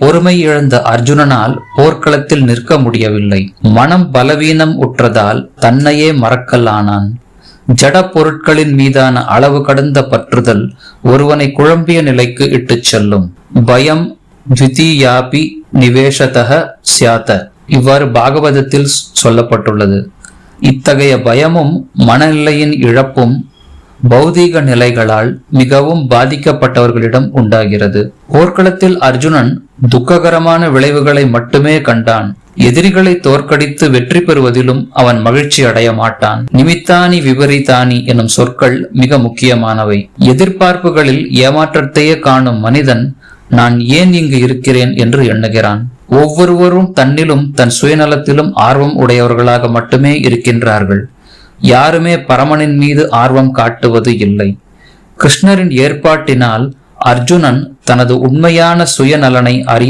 பொறுமை இழந்த அர்ஜுனனால் போர்க்களத்தில் நிற்க முடியவில்லை. மனம் பலவீனம் உற்றதால் தன்னையே மறக்கலானான். ஜட பொருட்களின் மீதான அளவு கடந்த பற்றுதல் ஒருவனை குழம்பிய நிலைக்கு இட்டுச் செல்லும். பயம் த்விதீயாபி நிவேஷதஹ ஸ்யாத, இவ்வாறு பாகவதத்தில் சொல்லப்பட்டுள்ளது. இத்தகைய பயமும் மனநிலையின் இழப்பும் பௌதீக நிலைகளால் மிகவும் பாதிக்கப்பட்டவர்களிடம் உண்டாகிறது. போர்க்களத்தில் அர்ஜுனன் துக்ககரமான விளைவுகளை மட்டுமே கண்டான். எதிரிகளை தோற்கடித்து வெற்றி பெறுவதிலும் அவன் மகிழ்ச்சி அடைய மாட்டான். நிமித்தானி விபரீதானி எனும் சொற்கள் மிக முக்கியமானவை. எதிர்பார்ப்புகளில் ஏமாற்றத்தையே காணும் மனிதன் நான் ஏன் இங்கு இருக்கிறேன் என்று எண்ணுகிறான். ஒவ்வொருவரும் தன்னிலும் தன் சுயநலத்திலும் ஆர்வம் உடையவர்களாக மட்டுமே இருக்கின்றார்கள். யாருமே பரமனின் மீது ஆர்வம் காட்டுவது இல்லை. கிருஷ்ணரின் ஏற்பாட்டினால் அர்ஜுனன் தனது உண்மையான சுயநலனை அறிய